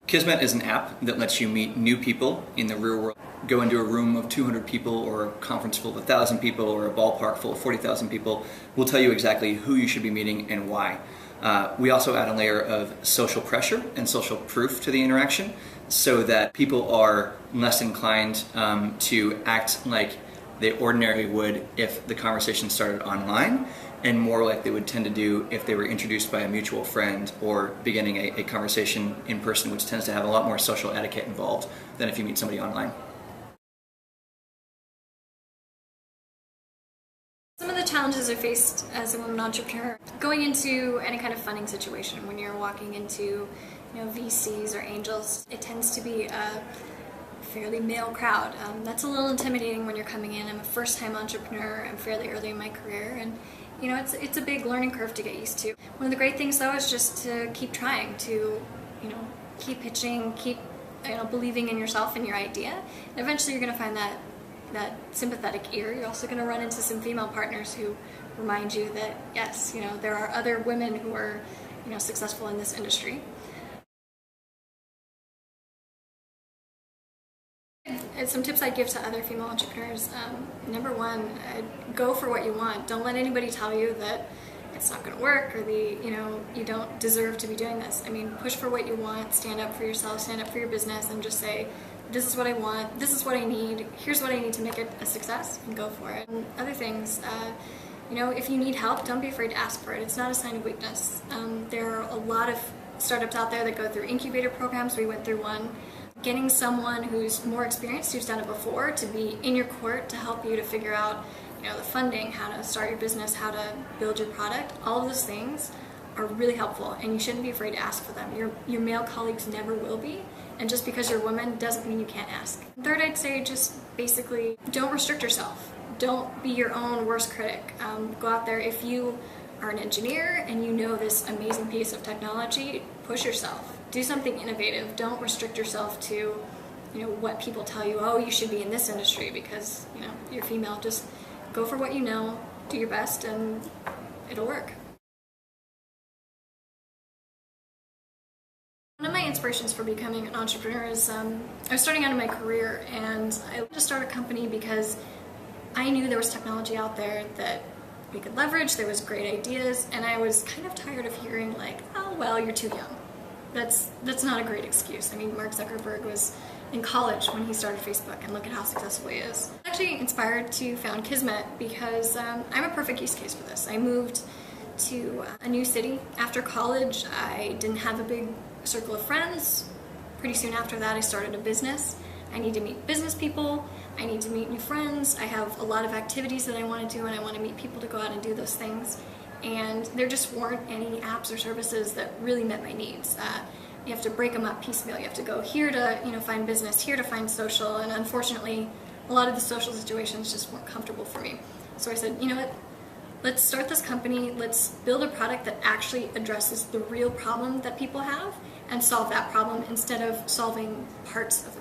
Kismet is an app that lets you meet new people in the real world. Go into a room of 200 people or a conference full of 1,000 people or a ballpark full of 40,000 people. We'll tell you exactly who you should be meeting and why. We also add a layer of social pressure and social proof to the interaction so that people are less inclined to act like they ordinarily would if the conversation started online, and more like they would tend to do if they were introduced by a mutual friend or beginning a conversation in person, which tends to have a lot more social etiquette involved than if you meet somebody online. Some of the challenges I faced as a woman entrepreneur, going into any kind of funding situation, when you're walking into VCs or angels, it tends to be a fairly male crowd. That's a little intimidating when you're coming in. I'm a first-time entrepreneur. I'm fairly early in my career, and it's a big learning curve to get used to. One of the great things though is just to keep trying, to keep pitching, keep believing in yourself and your idea. And eventually you're going to find that sympathetic ear. You're also going to run into some female partners who remind you that yes, there are other women who are successful in this industry. Some tips I'd give to other female entrepreneurs. Number one, go for what you want. Don't let anybody tell you that it's not going to work or you don't deserve to be doing this. I mean, push for what you want, stand up for yourself, stand up for your business, and just say, this is what I want, this is what I need, here's what I need to make it a success, and go for it. And other things, if you need help, don't be afraid to ask for it. It's not a sign of weakness. There are a lot of startups out there that go through incubator programs. We went through one. Getting someone who's more experienced, who's done it before, to be in your court to help you to figure out the funding, how to start your business, how to build your product, all of those things are really helpful, and you shouldn't be afraid to ask for them. Your male colleagues never will be, and just because you're a woman doesn't mean you can't ask. Third, I'd say just basically don't restrict yourself. Don't be your own worst critic. Go out there. If you are an engineer and you know this amazing piece of technology, push yourself. Do something innovative. Don't restrict yourself to what people tell you, oh, you should be in this industry because you're female. Just go for what you know, do your best, and it'll work. One of my inspirations for becoming an entrepreneur is I was starting out in my career, and I wanted to start a company because I knew there was technology out there that we could leverage. There was great ideas, and I was kind of tired of hearing like, oh, well, you're too young. That's not a great excuse. I mean, Mark Zuckerberg was in college when he started Facebook, and look at how successful he is. I'm actually inspired to found Kismet because I'm a perfect use case for this. I moved to a new city after college. I didn't have a big circle of friends. Pretty soon after that, I started a business. I need to meet business people. I need to meet new friends. I have a lot of activities that I want to do, and I want to meet people to go out and do those things. And there just weren't any apps or services that really met my needs. You have to break them up piecemeal. You have to go here to find business, here to find social, and unfortunately, a lot of the social situations just weren't comfortable for me. So I said, you know what? Let's start this company. Let's build a product that actually addresses the real problem that people have and solve that problem instead of solving parts of the